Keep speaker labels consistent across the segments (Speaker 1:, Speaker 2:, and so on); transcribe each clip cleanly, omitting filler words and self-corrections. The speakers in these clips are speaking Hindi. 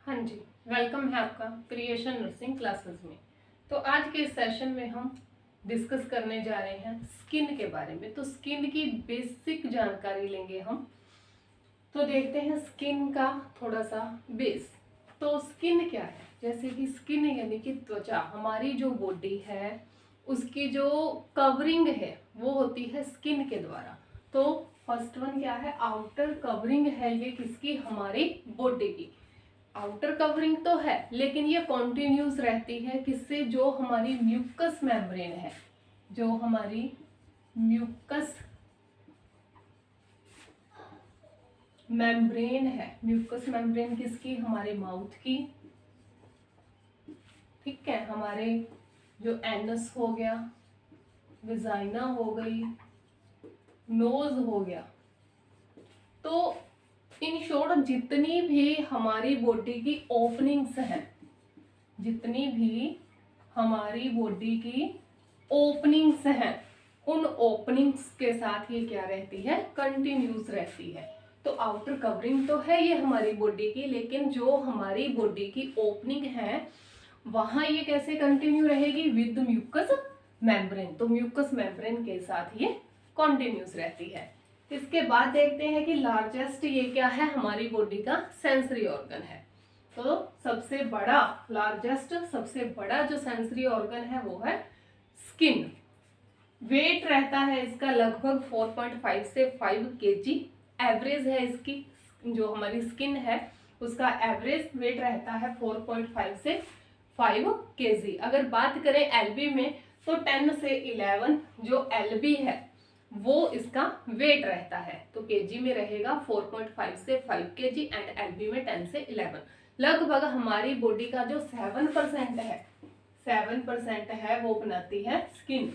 Speaker 1: हाँ जी, वेलकम है आपका क्रिएशन नर्सिंग क्लासेस में। तो आज के इस सेशन में हम डिस्कस करने जा रहे हैं स्किन के बारे में। तो स्किन की बेसिक जानकारी लेंगे हम। तो देखते हैं स्किन का थोड़ा सा बेस। तो स्किन क्या है? जैसे कि स्किन यानी कि त्वचा, हमारी जो बॉडी है उसकी जो कवरिंग है वो होती है स्किन के द्वारा। तो फर्स्ट वन क्या है? आउटर कवरिंग है ये किसकी? हमारी बॉडी की। आउटर कवरिंग तो है लेकिन ये कॉन्टिन्यूस रहती है किससे? जो हमारी म्यूकस मेम्ब्रेन है, जो हमारी म्यूकस मेम्ब्रेन है। म्यूकस मेम्ब्रेन किसकी? हमारे माउथ की। ठीक है, हमारे जो एनस हो गया, विजाइना हो गई, नोज हो गया। तो इन शॉर्ट जितनी भी हमारी बॉडी की ओपनिंग्स हैं, जितनी भी हमारी बॉडी की ओपनिंग्स हैं, उन ओपनिंग्स के साथ ये क्या रहती है? कंटिन्यूस रहती है। तो आउटर कवरिंग तो है ये हमारी बॉडी की, लेकिन जो हमारी बॉडी की ओपनिंग है वहां ये कैसे कंटिन्यू रहेगी? With mucus membrane. तो म्यूकस मेम्ब्रेन के साथ ये कंटिन्यूस रहती है। इसके बाद देखते हैं कि लार्जेस्ट ये क्या है? हमारी बॉडी का सेंसरी ऑर्गन है। तो सबसे बड़ा, लार्जेस्ट सबसे बड़ा जो सेंसरी ऑर्गन है वो है स्किन। वेट रहता है इसका लगभग 4.5 से 5 केजी। एवरेज है इसकी, जो हमारी स्किन है उसका एवरेज वेट रहता है 4.5 से 5 केजी। अगर बात करें एलबी में तो 10 से 11 जो एलबी है वो इसका वेट रहता है। तो केजी में रहेगा 4.5 से 5 केजी एंड एलबी में 10 से 11। लगभग हमारी बॉडी का जो 7% है, 7% है वो बनाती है स्किन।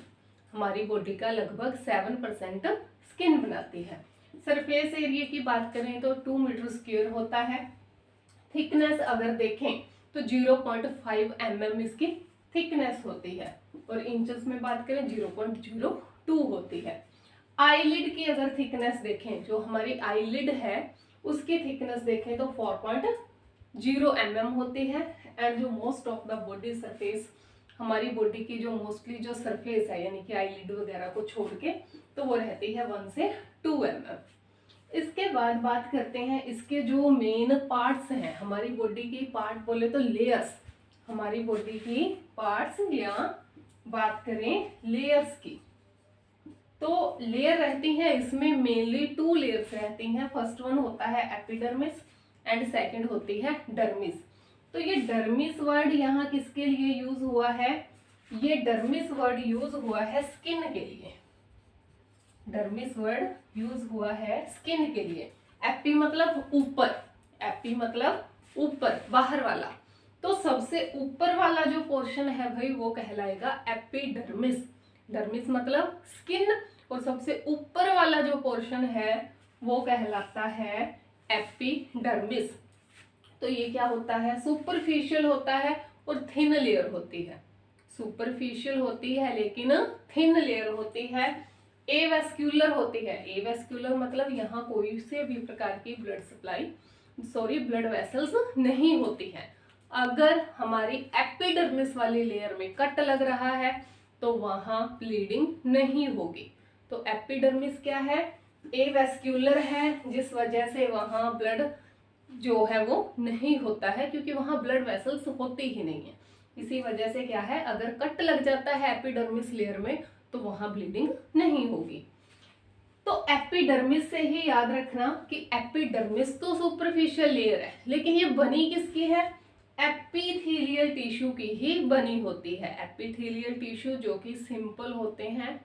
Speaker 1: हमारी बॉडी का लगभग 7% स्किन बनाती है। सरफेस एरिया की बात करें तो 2 मीटर स्क्वायर होता है। थिकनेस अगर देखें तो 0.5 mm इसकी थिकनेस होती है, और इंचेस में बात करें 0.02 होती है। आईलिड की अगर थिकनेस देखें, जो हमारी आईलिड है उसकी थिकनेस देखें तो 4.0 mm होती है। एंड जो most of the body surface, हमारी बॉडी की जो मोस्टली जो सरफेस है यानी कि आईलिड वगैरह को छोड़ के, तो वो रहती है 1 से 2 mm। इसके बाद बात करते हैं इसके जो मेन पार्ट्स हैं। हमारी बॉडी की पार्ट बोले तो लेयर्स, हमारी बॉडी की पार्ट्स, या बात करें लेयर्स की तो लेयर रहती है इसमें मेनली 2 लेयर्स रहती हैं। फर्स्ट वन होता है एपिडर्मिस एंड सेकंड होती है डर्मिस। तो ये डर्मिस वर्ड यहाँ किसके लिए यूज हुआ है? ये डर्मिस वर्ड यूज हुआ है स्किन के लिए। डर्मिस वर्ड यूज हुआ है स्किन के लिए। एपी मतलब ऊपर, एपी मतलब ऊपर, बाहर वाला। तो सबसे ऊपर वाला जो पोर्शन है भाई वो कहलाएगा एपिडर्मिस। डर्मिस मतलब स्किन, और सबसे ऊपर वाला जो पोर्शन है वो कहलाता है एपिडर्मिस। तो ये क्या होता है? सुपरफिशियल होता है और थिन लेयर होती है। सुपरफिशियल होती है लेकिन थिन लेयर होती है। एवेस्क्यूलर होती है। एवेस्क्यूलर मतलब यहाँ कोई से भी प्रकार की ब्लड सप्लाई, ब्लड वेसल्स नहीं होती है। अगर हमारी एपिडर्मिस वाली लेयर में कट लग रहा है तो वहां ब्लीडिंग नहीं होगी। तो एपिडर्मिस क्या है? एवेस्क्यूलर है, जिस वजह से वहां ब्लड जो है वो नहीं होता है, क्योंकि वहां ब्लड वेसल्स होती ही नहीं है। इसी वजह से क्या है, अगर कट लग जाता है एपिडर्मिस लेयर में तो वहां ब्लीडिंग नहीं होगी। तो एपिडर्मिस से ही याद रखना कि एपिडर्मिस तो सुपरफिशियल लेयर है, लेकिन ये बनी किसकी है? एपिथेलियल टिश्यू की ही बनी होती है। एपिथेलियल टिश्यू जो कि सिंपल होते हैं,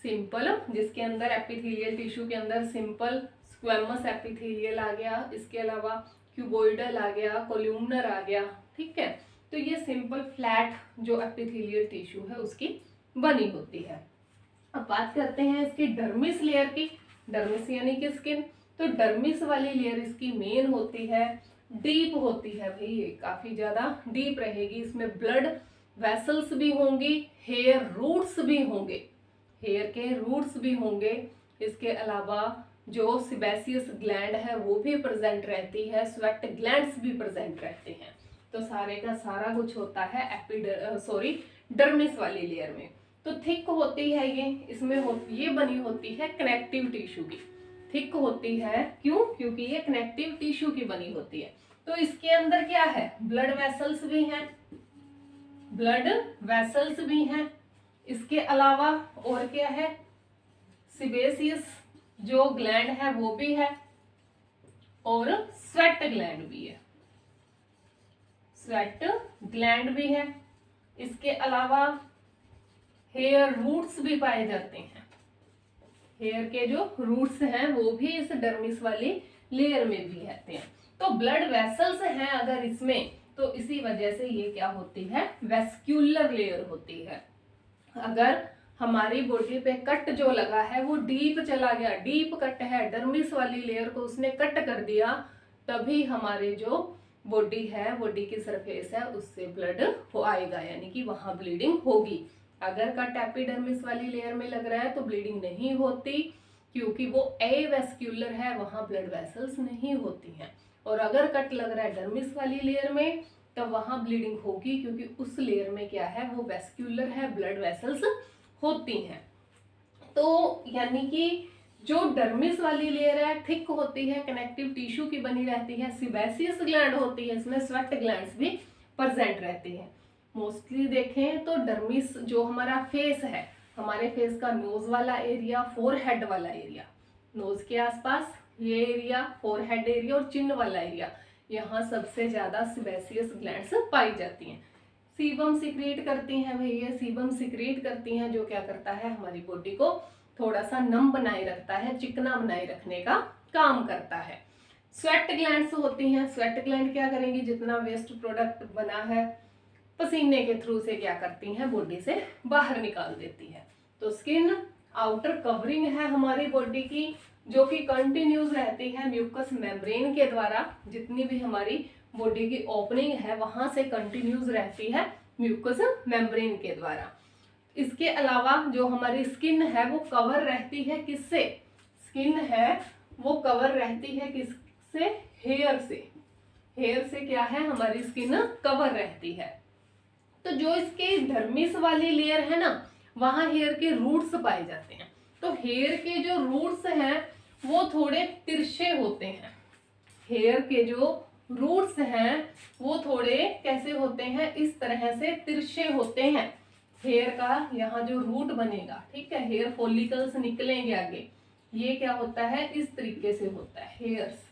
Speaker 1: सिंपल, जिसके अंदर एपिथेलियल टिश्यू के अंदर सिंपल स्क्वेमस एपिथेलियल आ गया, इसके अलावा क्यूबोइडल आ गया, कोल्यूमनर आ गया। ठीक है, तो ये सिंपल फ्लैट जो एपिथेलियल टिश्यू है उसकी बनी होती है। अब बात करते हैं इसकी डर्मिस लेयर की। डर्मिस यानी कि स्किन। तो डर्मिस वाली लेयर इसकी मेन होती है, डीप होती है भाई, ये काफी ज्यादा डीप रहेगी। इसमें ब्लड वेसल्स भी होंगी, हेयर रूट्स भी होंगे, हेयर के रूट्स भी होंगे। इसके अलावा जो सिबेसियस ग्लैंड है वो भी प्रेजेंट रहती है, स्वेट ग्लैंड्स भी प्रेजेंट रहते हैं। तो सारे का सारा कुछ होता है डर्मिस वाली लेयर में। तो थिक होती है ये, इसमें ये बनी होती है कनेक्टिव टिश्यू की। थिक होती है क्यों? क्योंकि ये कनेक्टिव टिश्यू की बनी होती है। तो इसके अंदर क्या है? ब्लड वेसल्स भी हैं, ब्लड वेसल्स भी हैं। इसके अलावा और क्या है? सिबेसियस जो ग्लैंड है वो भी है, और स्वेट ग्लैंड भी है, स्वेट ग्लैंड भी है। इसके अलावा हेयर रूट्स भी पाए जाते हैं। हेयर के जो रूट्स हैं वो भी इस डर्मिस वाली लेयर में भी रहते हैं। तो ब्लड वेसल्स हैं अगर इसमें, तो इसी वजह से ये क्या होती है? वेस्क्यूलर लेयर होती है। अगर हमारी बॉडी पे कट जो लगा है वो डीप चला गया, डीप कट है, डर्मिस वाली लेयर को उसने कट कर दिया, तभी हमारे जो बॉडी है, बॉडी की सरफेस है, उससे ब्लड आएगा, यानी कि वहां ब्लीडिंग होगी। अगर कट एपिडर्मिस वाली लेयर में लग रहा है तो ब्लीडिंग नहीं होती, क्योंकि वो एवेस्क्यूलर है, वहां ब्लड वेसल्स नहीं होती हैं। और अगर कट लग रहा है डर्मिस वाली लेयर में तो वहां ब्लीडिंग होगी, क्योंकि उस लेयर में क्या है? वो वेस्क्यूलर है, ब्लड वेसल्स होती हैं। तो यानी कि जो डर्मिस वाली लेयर है थिक होती है, कनेक्टिव टिश्यू की बनी रहती है, सिबेसियस ग्लैंड होती है, इसमें स्वेट ग्लैंड्स भी प्रेजेंट रहती है। मोस्टली देखें तो डर्मिस जो हमारा फेस है, हमारे फेस का नोज वाला एरिया, फोरहेड वाला एरिया, नोज के आसपास ये एरिया, फोरहेड एरिया और चिन वाला एरिया, यहाँ सबसे ज्यादा सिबेसियस ग्लैंड्स पाई जाती हैं। सीबम सिक्रीट करती हैं भैया, सीबम सिक्रीट करती हैं, जो क्या करता है? हमारी बॉडी को थोड़ा सा नम बनाए रखता है, चिकना बनाए रखने का काम करता है। स्वेट ग्लैंड्स होती हैं। स्वेट ग्लैंड क्या करेंगी? जितना वेस्ट प्रोडक्ट बना है पसीने के थ्रू से क्या करती हैं? बॉडी से बाहर निकाल देती है। तो स्किन आउटर कवरिंग है हमारी बॉडी की, जो कि कंटिन्यूस रहती है म्यूकस मेम्ब्रेन के द्वारा। जितनी भी हमारी बॉडी की ओपनिंग है वहां से कंटिन्यूस रहती है म्यूकस मेम्ब्रेन के द्वारा। इसके अलावा जो हमारी स्किन है वो कवर रहती है किससे? स्किन है वो कवर रहती है किससे? हेयर से। हेयर से क्या है? हमारी स्किन कवर रहती है। तो जो इसके डर्मिस वाली लेयर है ना, वहां हेयर के रूट्स पाए जाते हैं। तो हेयर के जो रूट्स हैं वो थोड़े तिरछे होते हैं। हेयर के जो रूट्स हैं वो थोड़े कैसे होते हैं? इस तरह से तिरछे होते हैं। हेयर का यहाँ जो रूट बनेगा, ठीक है, हेयर फॉलिकल्स निकलेंगे आगे, ये क्या होता है? इस तरीके से होता है। हेयर्स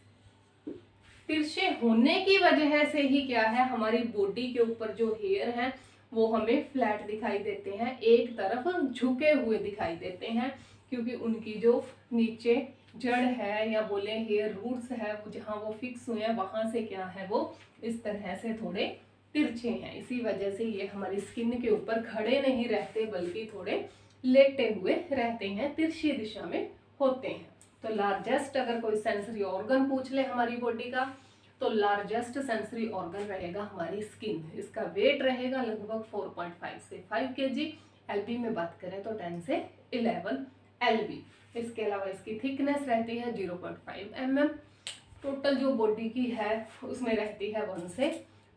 Speaker 1: तिरछे होने की वजह से ही क्या है? हमारी बॉडी के ऊपर जो हेयर हैं वो हमें फ्लैट दिखाई देते हैं, एक तरफ झुके हुए दिखाई देते हैं, क्योंकि उनकी जो नीचे जड़ है या बोले हेयर रूट्स है, जहाँ वो फिक्स हुए हैं वहां से क्या है? वो इस तरह से थोड़े तिरछे हैं। इसी वजह से ये हमारी स्किन के ऊपर खड़े नहीं रहते, बल्कि थोड़े लेटे हुए रहते हैं, तिरछी दिशा में होते हैं। तो लार्जेस्ट अगर कोई सेंसरी ऑर्गन पूछ ले हमारी बॉडी का, तो लार्जेस्ट सेंसरी ऑर्गन रहेगा हमारी स्किन। इसका वेट रहेगा लगभग 4.5 से 5 kg। एलबी में बात करें तो 10 से 11 एलबी। इसके अलावा इसकी थिकनेस रहती है 0.5 mm। टोटल जो बॉडी की है उसमें रहती है 1 से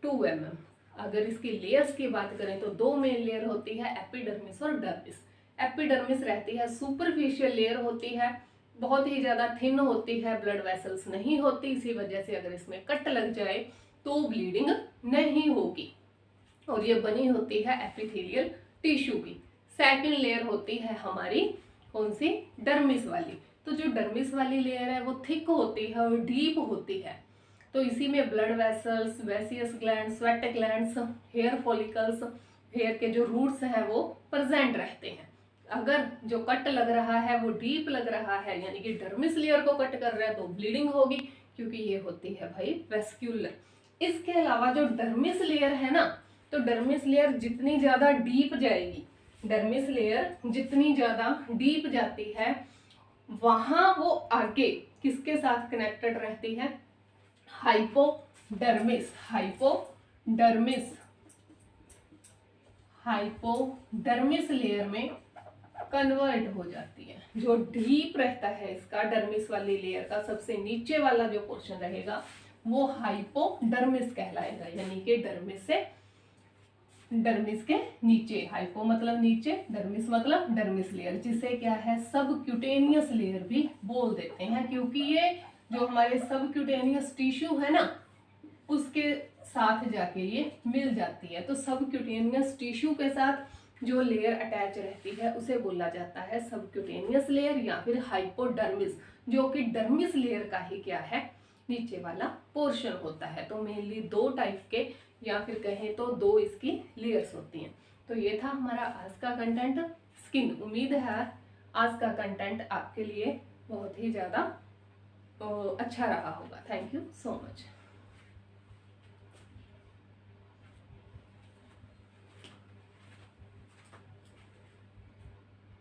Speaker 1: 2 mm। अगर इसकी लेयर्स की बात करें तो दो मेन लेयर होती है, एपिडर्मिस और डर्मिस। एपिडर्मिस रहती है सुपरफिशियल लेयर होती है, बहुत ही ज़्यादा थिन होती है, ब्लड वेसल्स नहीं होती, इसी वजह से अगर इसमें कट लग जाए तो ब्लीडिंग नहीं होगी। और ये बनी होती है एपिथेलियल टिश्यू की। सेकंड लेयर होती है हमारी कौन सी? डर्मिस वाली। तो जो डर्मिस वाली लेयर है वो थिक होती है और डीप होती है। तो इसी में ब्लड वेसल्स, वेसियस gland, sweat glands, hair follicles, hair के जो रूट्स हैं वो प्रेजेंट रहते हैं। अगर जो कट लग रहा है वो डीप लग रहा है, यानी कि डर्मिस लेयर को कट कर रहा है, तो ब्लीडिंग होगी, क्योंकि ये होती है भाई वेस्क्यूलर। इसके अलावा जो डर्मिस लेयर है ना, तो डर्मिस लेयर जितनी ज्यादा डीप जाएगी, डर्मिस लेयर जितनी ज्यादा डीप जाती है, वहां वो आगे किसके साथ कनेक्टेड रहती है? हाइपोडर्मिस। हाइपोडर्मिस लेयर में कन्वर्ट हो जाती है। जो डीप रहता है इसका डर्मिस वाली लेयर का सबसे नीचे वाला जो पोर्शन रहेगा वो हाइपोडर्मिस कहलाएगा, यानी कि डर्मिस के नीचे, हाइपो मतलब नीचे, डर्मिस मतलब डर्मिस लेयर, जिसे क्या है सबक्यूटेनियस लेयर भी बोल देते हैं, क्योंकि ये जो हमारे सबक्यूटेनियस टिश्यू है ना उसके साथ जाके ये मिल जाती है। तो सबक्यूटेनियस टिश्यू के साथ जो लेयर अटैच रहती है उसे बोला जाता है सबक्यूटेनियस लेयर या फिर हाइपोडर्मिस, जो कि डर्मिस लेयर का ही क्या है नीचे वाला पोर्शन होता है। तो मेनली दो टाइप के या फिर कहें तो दो इसकी लेयर्स होती हैं। तो ये था हमारा आज का कंटेंट स्किन। उम्मीद है आज का कंटेंट आपके लिए बहुत ही ज़्यादा अच्छा रहा होगा। Thank you so much.